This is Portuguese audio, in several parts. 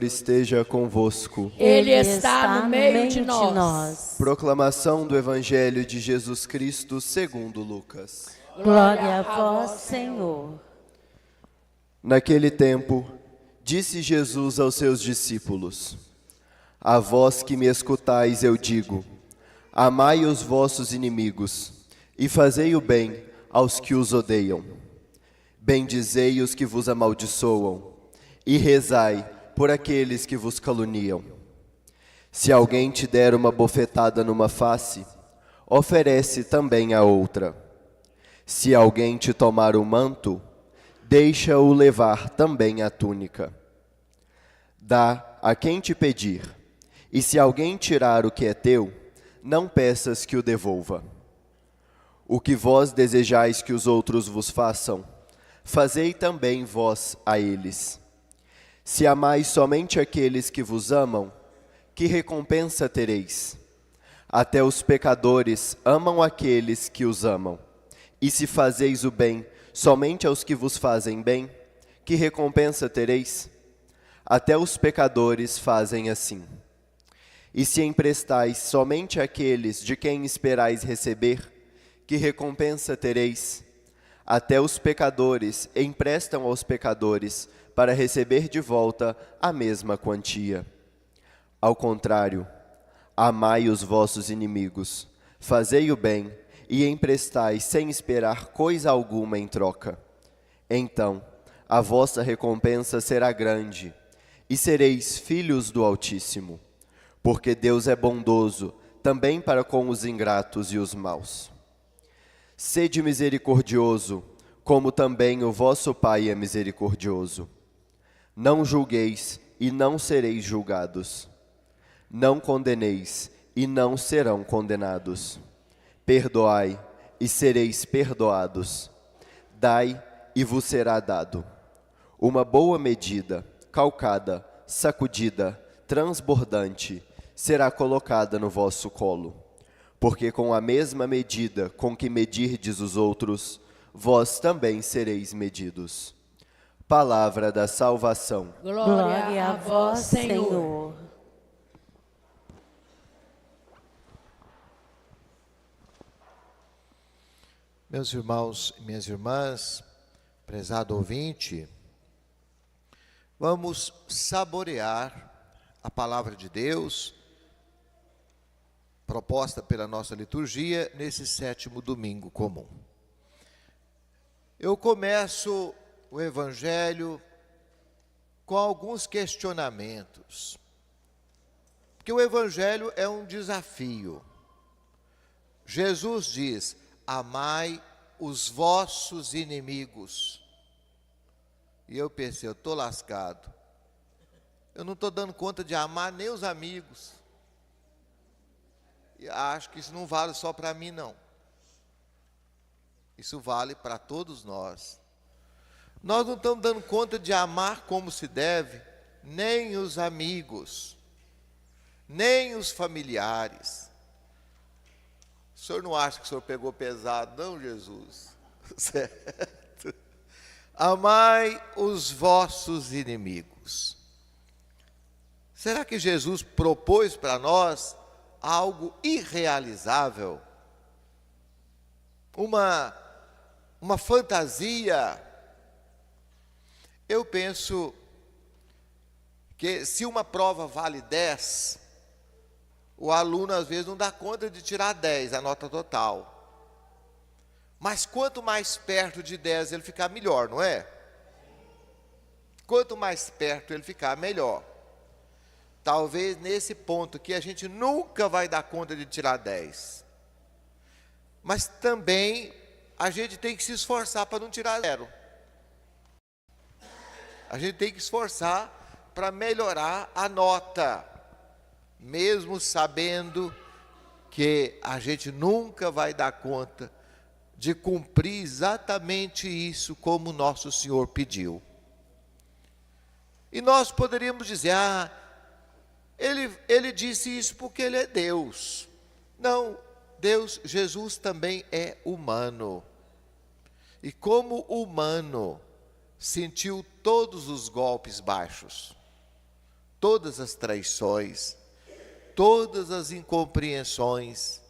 esteja convosco. Ele está no meio de nós. Proclamação do Evangelho de Jesus Cristo segundo Lucas. Glória a vós, Senhor. Naquele tempo, disse Jesus aos seus discípulos: A vós que me escutais eu digo, amai os vossos inimigos e fazei o bem aos que os odeiam. Bendizei os que vos amaldiçoam e rezai por aqueles que vos caluniam. Se alguém te der uma bofetada numa face, oferece também a outra. Se alguém te tomar o manto, deixa-o levar também a túnica. Dá a quem te pedir, e se alguém tirar o que é teu, não peças que o devolva. O que vós desejais que os outros vos façam, fazei também vós a eles. Se amais somente aqueles que vos amam, que recompensa tereis? Até os pecadores amam aqueles que os amam. E se fazeis o bem somente aos que vos fazem bem, que recompensa tereis? Até os pecadores fazem assim. E se emprestais somente àqueles de quem esperais receber, que recompensa tereis? Até os pecadores emprestam aos pecadores para receber de volta a mesma quantia. Ao contrário, amai os vossos inimigos, fazei o bem e emprestai sem esperar coisa alguma em troca. Então, a vossa recompensa será grande, e sereis filhos do Altíssimo, porque Deus é bondoso também para com os ingratos e os maus. Sede misericordioso, como também o vosso Pai é misericordioso. Não julgueis e não sereis julgados. Não condeneis e não serão condenados. Perdoai e sereis perdoados. Dai e vos será dado. Uma boa medida, calcada, sacudida, transbordante, será colocada no vosso colo. Porque com a mesma medida com que medirdes os outros, vós também sereis medidos. Palavra da salvação. Glória a vós, Senhor. Meus irmãos e minhas irmãs, prezado ouvinte, vamos saborear a palavra de Deus proposta pela nossa liturgia nesse 7º domingo comum. Eu começo o Evangelho com alguns questionamentos, porque o Evangelho é um desafio. Jesus diz: amai os vossos inimigos. E eu pensei, eu estou lascado. Eu não estou dando conta de amar nem os amigos. E acho que isso não vale só para mim, não. Isso vale para todos nós. Nós não estamos dando conta de amar como se deve, nem os amigos, nem os familiares. O senhor não acha que o senhor pegou pesado, não, Jesus? Certo? Amai os vossos inimigos. Será que Jesus propôs para nós algo irrealizável? Uma fantasia? Eu penso que se uma prova vale 10, o aluno às vezes não dá conta de tirar 10, a nota total. Mas quanto mais perto de 10 ele ficar, melhor, não é? Quanto mais perto ele ficar, melhor. Talvez nesse ponto que a gente nunca vai dar conta de tirar 10. Mas também a gente tem que se esforçar para não tirar 0. A gente tem que esforçar para melhorar a nota, mesmo sabendo que a gente nunca vai dar conta de cumprir exatamente isso como nosso Senhor pediu. E nós poderíamos dizer, ele disse isso porque ele é Deus. Não, Jesus também é humano. E como humano, sentiu todos os golpes baixos, todas as traições, todas as incompreensões,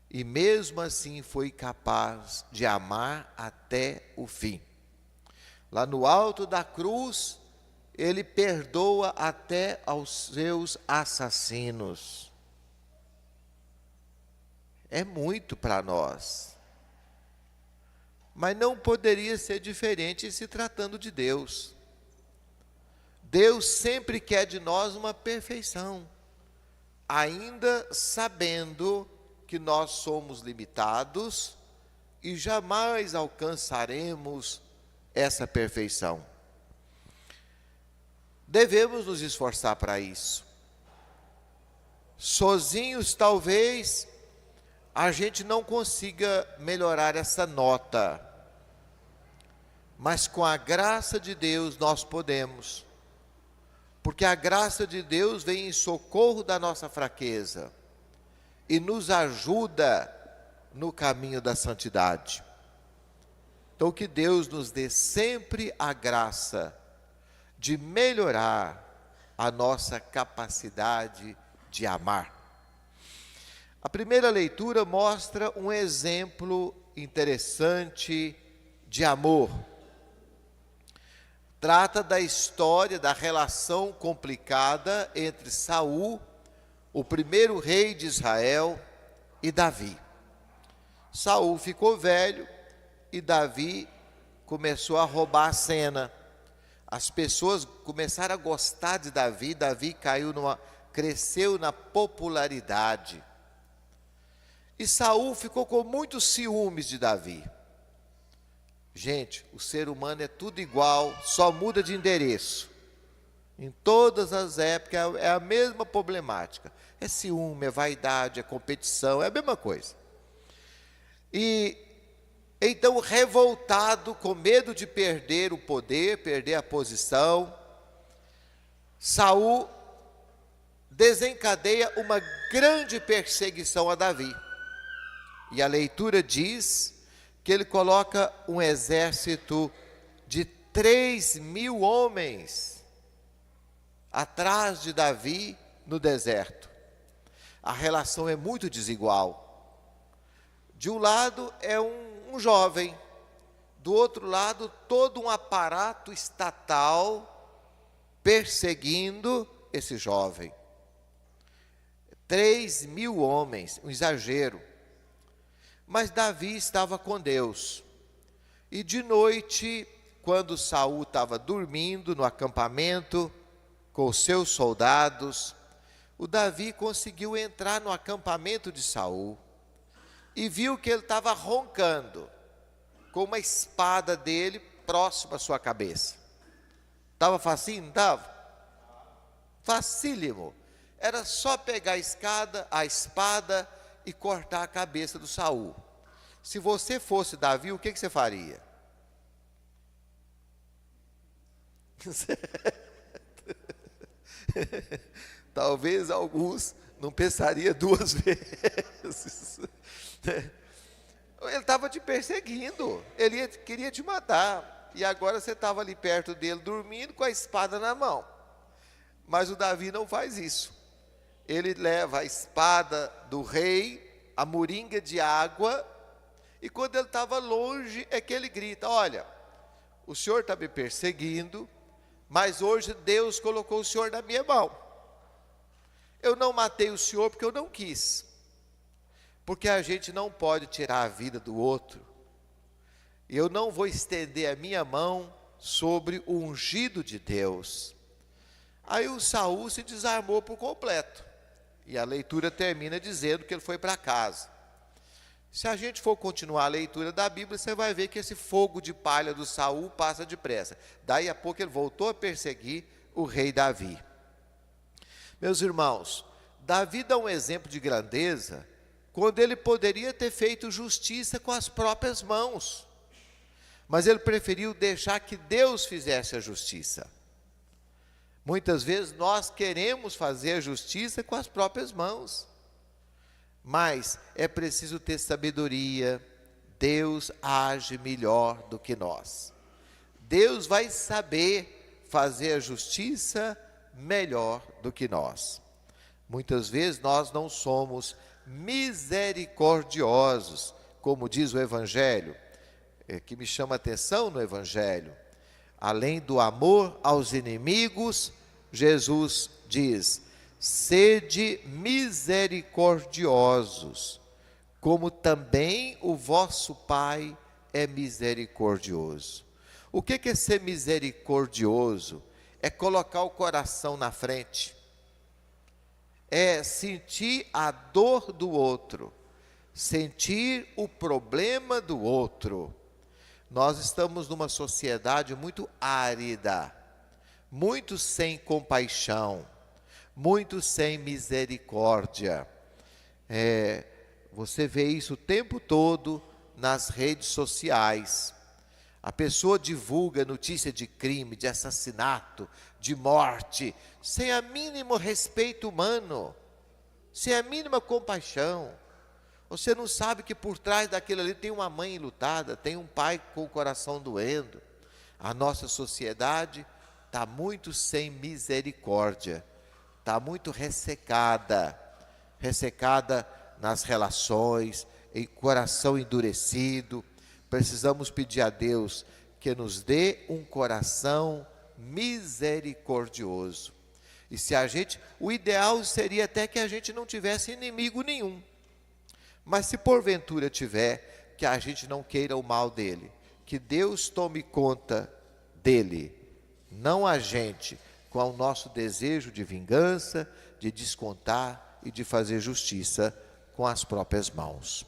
e mesmo assim foi capaz de amar até o fim. Lá no alto da cruz, ele perdoa até aos seus assassinos. É muito para nós. Mas não poderia ser diferente se tratando de Deus. Deus sempre quer de nós uma perfeição, ainda sabendo que nós somos limitados e jamais alcançaremos essa perfeição. Devemos nos esforçar para isso. Sozinhos, talvez, a gente não consiga melhorar essa nota, mas com a graça de Deus nós podemos, porque a graça de Deus vem em socorro da nossa fraqueza e nos ajuda no caminho da santidade. Então, que Deus nos dê sempre a graça de melhorar a nossa capacidade de amar. A primeira leitura mostra um exemplo interessante de amor. Trata da história da relação complicada entre Saul, o primeiro rei de Israel, e Davi. Saul ficou velho e Davi começou a roubar a cena. As pessoas começaram a gostar de Davi, Davi cresceu na popularidade. E Saul ficou com muitos ciúmes de Davi. Gente, o ser humano é tudo igual, só muda de endereço. Em todas as épocas é a mesma problemática. É ciúme, é vaidade, é competição, é a mesma coisa. E então, revoltado, com medo de perder o poder, perder a posição, Saul desencadeia uma grande perseguição a Davi. E a leitura diz que ele coloca um exército de 3.000 homens atrás de Davi no deserto. A relação é muito desigual. De um lado é um jovem, do outro lado todo um aparato estatal perseguindo esse jovem. 3.000 homens, um exagero. Mas Davi estava com Deus. E de noite, quando Saul estava dormindo no acampamento com os seus soldados, o Davi conseguiu entrar no acampamento de Saul e viu que ele estava roncando, com uma espada dele próxima à sua cabeça. Estava facinho? Não estava? Facílimo. Era só pegar a espada e cortar a cabeça do Saul. Se você fosse Davi, o que você faria? Talvez alguns não pensariam duas vezes. Ele estava te perseguindo, ele queria te matar, e agora você estava ali perto dele, dormindo com a espada na mão. Mas o Davi não faz isso. Ele leva a espada do rei, a moringa de água, e quando ele estava longe, é que ele grita: olha, o senhor está me perseguindo, mas hoje Deus colocou o senhor na minha mão. Eu não matei o senhor porque eu não quis. Porque a gente não pode tirar a vida do outro. E eu não vou estender a minha mão sobre o ungido de Deus. Aí o Saul se desarmou por completo. E a leitura termina dizendo que ele foi para casa. Se a gente for continuar a leitura da Bíblia, você vai ver que esse fogo de palha do Saul passa depressa. Daí a pouco ele voltou a perseguir o rei Davi. Meus irmãos, Davi dá um exemplo de grandeza quando ele poderia ter feito justiça com as próprias mãos. Mas ele preferiu deixar que Deus fizesse a justiça. Muitas vezes nós queremos fazer a justiça com as próprias mãos. Mas é preciso ter sabedoria. Deus age melhor do que nós. Deus vai saber fazer a justiça melhor do que nós. Muitas vezes nós não somos misericordiosos, como diz o Evangelho, que me chama a atenção no Evangelho. Além do amor aos inimigos, Jesus diz: sede misericordiosos, como também o vosso Pai é misericordioso. O que é ser misericordioso? É colocar o coração na frente, é sentir a dor do outro, sentir o problema do outro. Nós estamos numa sociedade muito árida, muito sem compaixão, muito sem misericórdia. Você vê isso o tempo todo nas redes sociais. A pessoa divulga notícia de crime, de assassinato, de morte, sem a mínimo respeito humano, sem a mínima compaixão. Você não sabe que por trás daquilo ali tem uma mãe enlutada, tem um pai com o coração doendo. A nossa sociedade está muito sem misericórdia, está muito ressecada nas relações, em coração endurecido. Precisamos pedir a Deus que nos dê um coração misericordioso. E o ideal seria até que a gente não tivesse inimigo nenhum. Mas se porventura tiver, que a gente não queira o mal dele, que Deus tome conta dele, não a gente, com o nosso desejo de vingança, de descontar e de fazer justiça com as próprias mãos.